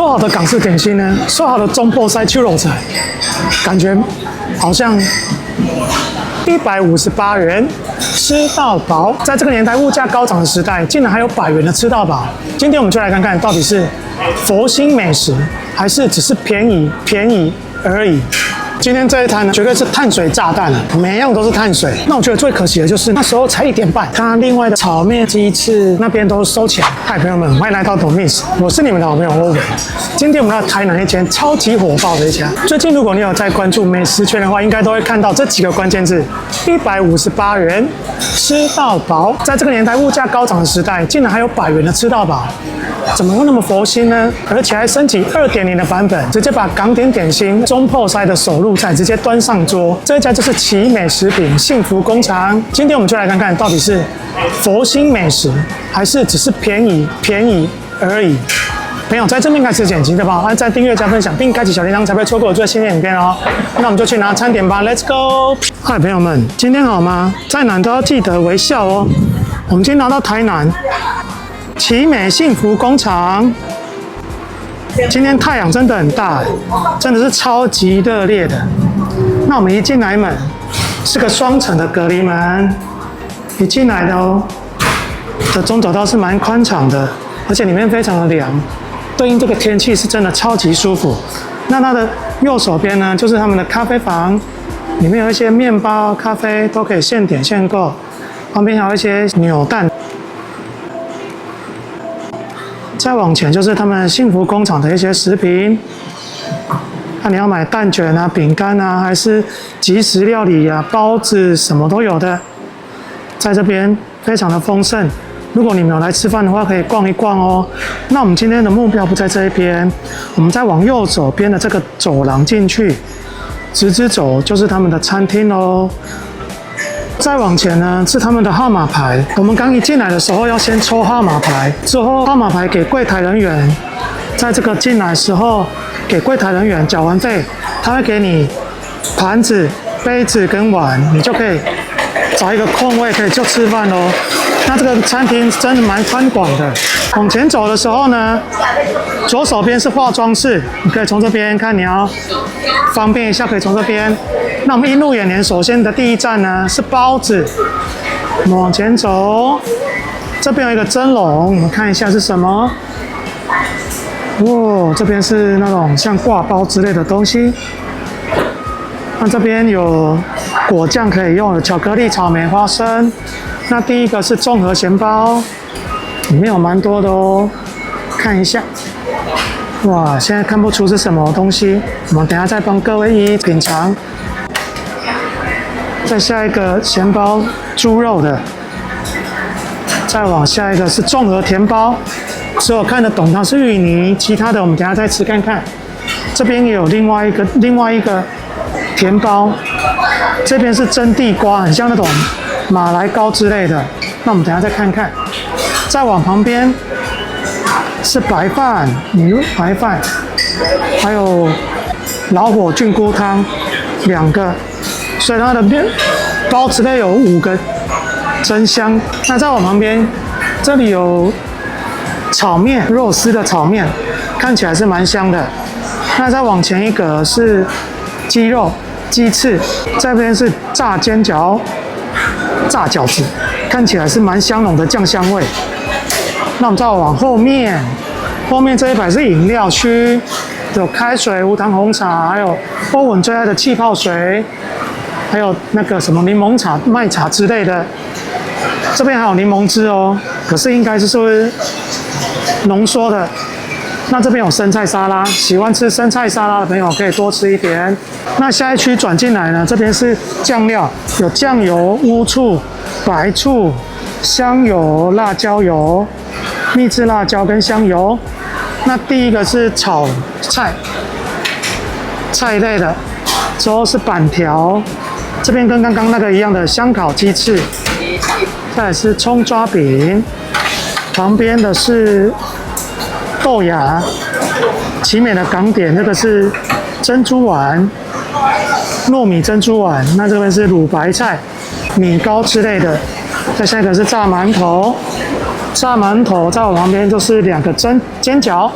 說好的港式點心呢？說好的中破塞秋肉菜，感覺好像158元吃到飽。在這個年代物價高漲的時代，竟然還有100元的吃到飽。今天我們就來看看，到底是佛心美食，還是只是便宜而已。今天這一攤呢，絕對是碳水炸彈了，每一樣都是碳水。那我覺得最可惜的就是那時候才1點半，它另外的炒麵、雞翅那邊都收錢。嗨，朋友們，歡迎來到 Domiss， 我是你們的好朋友 Owen。今天我们要台南一間超級火爆的一家。最近如果你有在關注美食圈的話，應該都會看到這幾個關鍵字：158元吃到飽。在這個年代物價高漲的時代，竟然還有100元的吃到飽。怎麼會那麼佛心呢？而且還升級2.0的版本，直接把港點點心、中破塞的手路菜直接端上桌。這一家就是奇美食品幸福工廠。今天我們就來看看，到底是佛心美食，還是只是便宜而已。朋友，在正面開始前，記得幫我按讚、訂閱、加分享，並開啟小鈴鐺，才不會錯過我最新的影片哦。那我們就去拿餐點吧 ，Let's go！ 嗨，朋友們，今天好嗎？在南都要記得微笑哦。我們今天拿到台南奇美幸福工廠，今天太陽真的很大，真的是超級熱烈的。那我們一進來門是個雙層的隔離門，一進來的中走道是蠻寬敞的，而且裡面非常的涼，對應這個天氣是真的超級舒服。那它的右手邊呢，就是他們的咖啡房，裡面有一些麵包、咖啡都可以現點現購，旁邊還有一些扭蛋。再往前就是他們幸福工厂的一些食品，看你要買蛋卷啊、餅乾啊，還是即食料理啊、包子，什麼都有的，在這邊非常的豐盛。如果你沒有來吃飯的話，可以逛一逛哦。那我們今天的目標不在這一邊，我們再往右手邊的這個走廊進去，直直走就是他們的餐廳哦。再往前呢是他們的號碼牌，我們剛一進來的時候要先抽號碼牌，之後號碼牌給櫃檯人員，在這個進來的時候給櫃檯人員繳完費，他會給你盤子、杯子跟碗，你就可以找一個空位可以就吃飯咯。那這個餐廳真的蠻寬廣的。往前走的時候呢，左手邊是化妝室，你可以從這邊看，你要方便一下可以從這邊。那我們映入眼簾，首先的第一站呢是包子。我們往前走，這邊有一個蒸籠，我們看一下是什麼。哇，這邊是那種像掛包之類的東西。那這邊有果醬可以用，有巧克力、草莓、花生。那第一個是綜合鹹包，裡面有蠻多的哦，看一下。哇，現在看不出是什麼東西，我們等一下再幫各位一一品嘗。再下一個鹹包，豬肉的。再往下一個是綜合甜包，只有看得懂它是芋泥，其他的我們等一下再吃看看。這邊也有另外一個甜包，這邊是蒸地瓜，很像那種馬來糕之類的。那我們等一下再看看。再往旁邊是白飯，白飯，還有老火菌菇湯2個。所以它的包之類有5個真香。那再往旁邊，這裡有炒麵，肉絲的炒麵，看起來是蠻香的。那再往前一格是雞肉、雞翅，這邊是炸煎餃、炸餃子，看起來是蠻香濃的醬香味。那我們再往後面，後面這一排是飲料區，有開水、無糖紅茶，還有歐文最愛的氣泡水。還有那個什麼檸檬茶、麥茶之類的，這邊還有檸檬汁哦，可是應該是濃縮的。那這邊有生菜沙拉，喜歡吃生菜沙拉的朋友可以多吃一點。那下一區轉進來呢，這邊是醬料，有醬油、烏醋、白醋、香油、辣椒油、秘制辣椒跟香油。那第一個是炒菜類的，之後是板條。這邊跟剛剛那個一樣的香烤雞翅，再來是蔥抓餅，旁邊的是豆芽，奇美的港點，這個是珍珠丸，糯米珍珠丸，那這邊是滷白菜、米糕之類的，再下一個是炸饅頭，在我旁邊就是2個煎餃，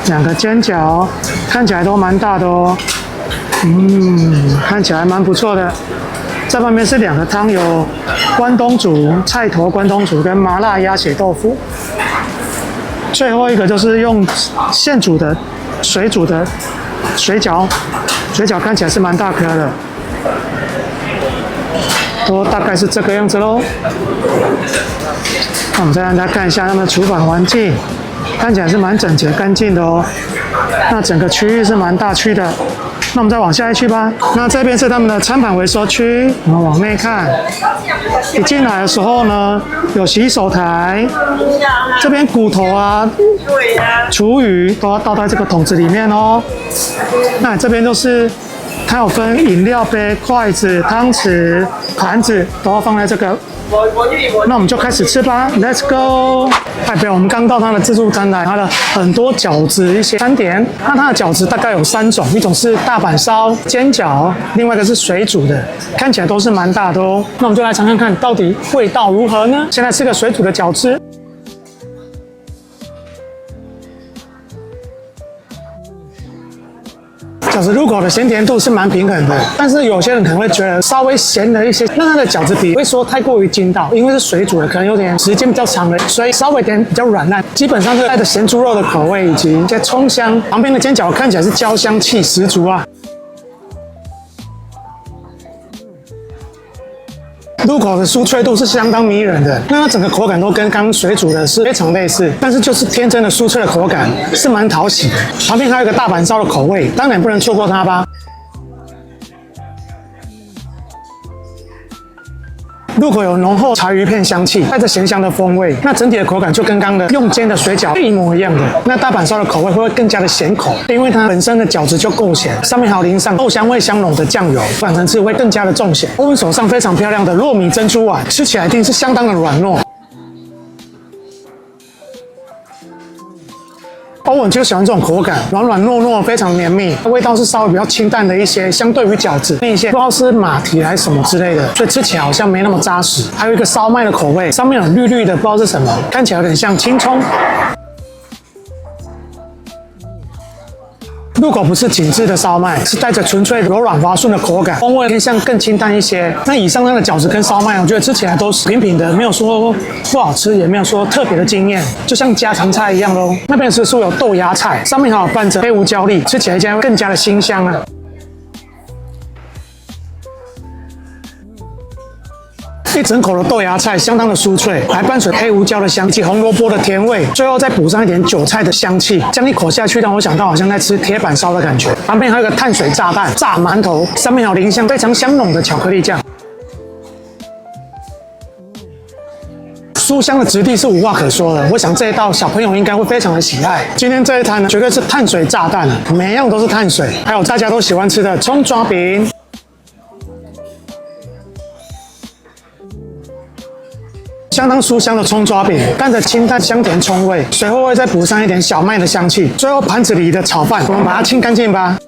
2個煎餃，看起來都蠻大的哦。看起來蠻不錯的。這旁邊是2個湯，有關東煮、菜頭關東煮跟麻辣鴨血豆腐。最後一個就是用現煮的、水煮的水餃，水餃看起來是蠻大顆的，都大概是這個樣子嘍。那我們再讓大家看一下他們的廚房環境，看起來是蠻整潔乾淨的哦。那整個區域是蠻大區的。那我們再往下一區吧。那這邊是他們的餐盤回收區，我們往內看。一進來的時候呢，有洗手台，這邊骨頭啊、廚餘都要倒在這個桶子裡面哦。那這邊都是，它有分飲料杯、筷子、湯匙、盤子，都要放在這個。那我們就開始吃吧 ，Let's go！ 代表我們剛到它的自助餐來，它的很多餃子一些餐點。那它的餃子大概有3種，一種是大阪燒、煎餃，另外一個是水煮的，看起來都是蠻大的哦。那我們就來嘗嘗看，到底味道如何呢？先來吃個水煮的餃子。饺子入口的鹹甜度是蠻平衡的，但是有些人可能會覺得稍微鹹了一些。那它的餃子皮不會說太過於筋道，因為是水煮的，可能有點時間比較長了，所以稍微有點比較軟爛。基本上是帶着鹹豬肉的口味以及一些蔥香。旁邊的煎餃看起來是焦香氣十足啊。入口的酥脆度是相當迷人的，那它整個口感都跟刚水煮的是非常類似，但是就是天真的酥脆的口感是蠻討喜的。旁邊還有一個大阪燒的口味，當然不能錯過它吧。入口有濃厚柴魚片香氣，帶着鹹香的風味。那整體的口感就跟剛剛的用煎的水餃一模一樣的。那大阪燒的口味會更加的鹹口，因為它本身的餃子就夠鹹，上面還有淋上豆香味香濃的醬油，反層次會更加的重鹹。歐文手上非常漂亮的糯米珍珠碗，吃起來一定是相當的軟糯。歐文就喜歡這種口感，軟軟糯糯，非常綿密，味道是稍微比較清淡的一些，相對於餃子那些不知道是馬蹄還是什麼之類的，所以吃起來好像沒那麼扎實。還有一個燒麥的口味，上面有綠綠的，不知道是什麼，看起來有點像青蔥。入口不是緊緻的燒麥，是帶着純粹柔軟滑順的口感，風味偏向更清淡一些。那以上它的餃子跟燒麥，我覺得吃起來都是平平的，沒有說不好吃，也沒有說特別的驚豔，就像家常菜一樣咯。那邊是說有豆芽菜，上面還有拌着黑胡椒粒，吃起來將會更加的辛香啊。一整口的豆芽菜相當的酥脆，還伴隨黑胡椒的香氣、紅蘿蔔的甜味，最後再補上一點韭菜的香氣，這樣一口下去讓我想到好像在吃鐵板燒的感覺。旁邊還有個碳水炸彈、炸饅頭，上面還有淋上非常香濃的巧克力醬。酥香的質地是無話可說的，我想這一道小朋友應該會非常的喜愛。今天這一攤呢，絕對是碳水炸彈，每一樣都是碳水，還有大家都喜歡吃的蔥抓餅。相當酥香的蔥抓餅，帶着清淡香甜蔥味，隨後會再補上一點小麥的香氣。最後盤子裡的炒飯，我們把它清乾淨吧。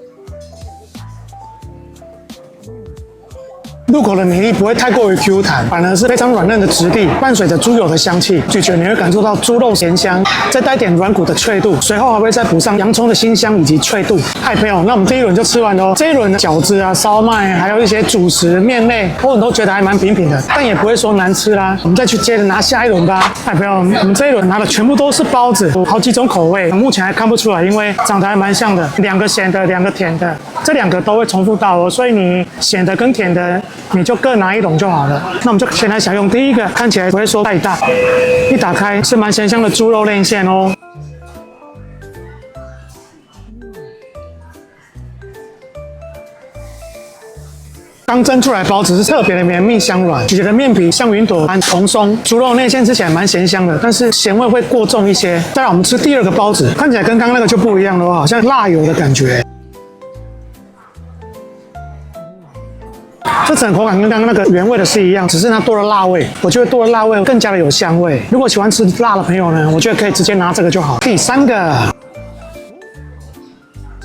入口的米粒不會太過於 Q 彈，反而是非常軟嫩的質地，伴隨着豬油的香氣，咀嚼你會感受到豬肉鹹香，再帶點軟骨的脆度，隨後還會再補上洋蔥的辛香以及脆度。嗨，朋友，那我們這一輪就吃完嘍。這一輪的餃子啊、燒麥，還有一些主食、麵類，我們都覺得還蠻平平的，但也不會說難吃啦。我們再去接着拿下一輪吧。嗨，朋友，我們這一輪拿的全部都是包子，好幾種口味，目前還看不出來，因為長得還蠻像的，2個鹹的，2個甜的，這2個都會重複到哦，所以你鹹的跟甜的，你就各拿一籠就好了。那我們就先來享用第一個，看起來不會說太大，一打開是蠻鹹香的豬肉鏈餡哦。剛蒸出來包子是特別的綿密香軟，咀嚼的麵皮像雲朵般蓬鬆，豬肉內餡吃起來蠻鹹香的，但是鹹味會過重一些。再來我們吃第2個包子，看起來跟剛剛那個就不一樣了哦，好像辣油的感覺。这整口感跟剛剛那個原味的是一樣，只是它多了辣味。我覺得多了辣味更加的有香味。如果喜歡吃辣的朋友呢，我覺得可以直接拿這個就好。第3個，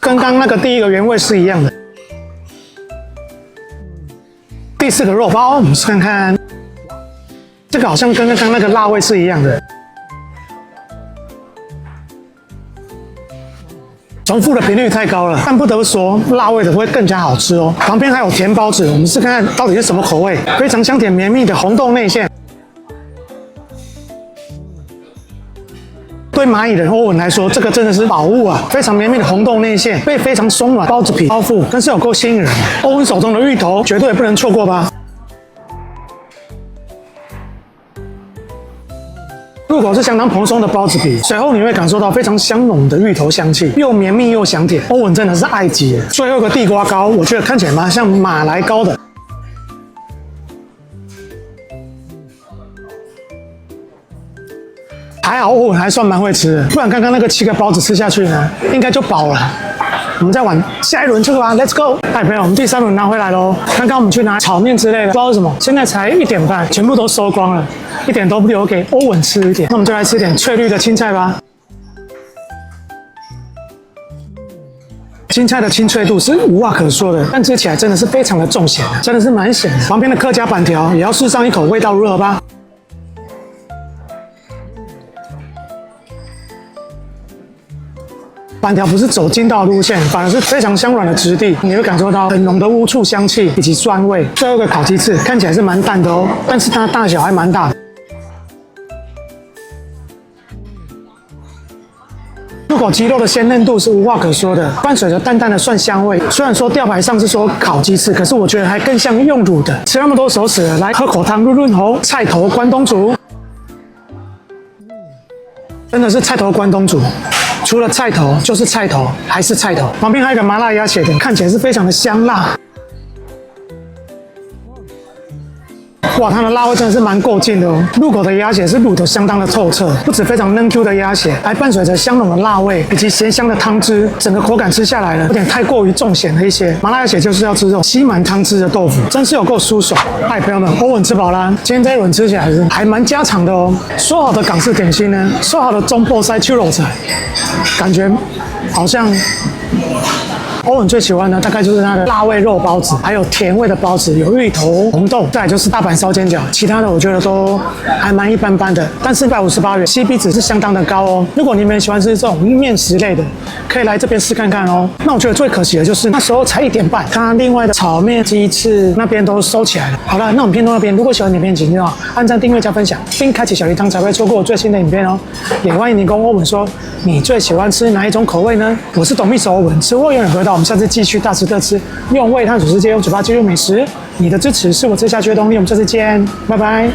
跟剛剛那個第1個原味是一樣的。第4個肉包，我們試看看，這個好像跟剛剛那個辣味是一樣的。重複的頻率太高了，但不得不說，辣味的會更加好吃哦。旁邊還有甜包子，我們試看看到底是什麼口味，非常香甜綿密的紅豆內餡。對螞蟻人歐文來說，這個真的是寶物啊！非常綿密的紅豆內餡，被非常鬆軟包子皮包覆，真是有夠吸引人。歐文手中的芋頭絕對也不能錯過吧？入口是相當蓬鬆的包子皮，隨後你會感受到非常香濃的芋頭香氣，又綿密又香甜。歐文真的是愛極了。最後一個地瓜糕，我覺得看起來蠻像馬來糕的。還好歐文還算蠻會吃的，不然剛剛那個7個包子吃下去呢，應該就飽了。我們再玩下一輪這個吧 ，Let's go！ 哎，朋友，我們第3輪拿回來嘍。剛剛我們去拿炒麵之類的，不知道是什麼，現在才1點半，全部都收光了，一點都不留給歐文吃一點。那我們就來吃點翠綠的青菜吧。青菜的清脆度是無話可說的，但吃起來真的是非常的重鹹，真的是蠻鹹的。旁邊的客家板條也要試上一口，味道如何吧？板條不是走筋道路線，反而是非常香軟的質地，你會感受到很濃的烏醋香氣以及酸味。最後一個烤雞翅看起來是蠻淡的哦，但是它的大小還蠻大的。入口雞肉的鮮嫩度是無話可說的，伴隨着淡淡的蒜香味。雖然說吊牌上是說烤雞翅，可是我覺得還更像用滷的。吃那麼多熟食了，來喝口湯潤潤喉。菜頭關東煮，真的是菜頭關東煮。除了菜頭就是菜頭，還是菜頭。旁邊還有一個麻辣鴨血的，看起來是非常的香辣。哇，它的辣味真的是蠻夠勁的哦。入口的鴨血是滷得相當的透徹，不止非常嫩 Q 的鴨血，還伴隨着香濃的辣味以及鹹香的湯汁，整個口感吃下來了，有點太過於重鹹了一些。麻辣鴨血就是要吃这種吸滿湯汁的豆腐，真是有夠舒爽。嗨，朋友們，歐文吃飽啦，今天這一輪吃起來還蠻家常的哦。說好的港式點心呢？說好的中破塞秋肉菜，感覺好像。歐文最喜歡的大概就是它的辣味肉包子，還有甜味的包子，有芋頭、紅豆，再來就是大阪燒煎餃，其他的我覺得都還蠻一般般的。但是158元 ，CP 值是相當的高哦。如果你們喜歡吃這種面食類的，可以來這邊試看看哦。那我覺得最可惜的就是那時候才1點半，它另外的炒麵、雞翅那邊都收起來了。好了，那我們片頭那邊，如果喜歡影片，請按讚、訂閱、加分享，並開啟小鈴鐺，才會錯過我最新的影片哦。也歡迎你跟歐文說，你最喜歡吃哪一種口味呢？我是懂秘手歐文，吃貨永遠回到。我們下次繼續大吃特吃，用胃探索世界，用嘴巴記錄美食。你的支持是我吃下去的動力。我們下次見，拜拜。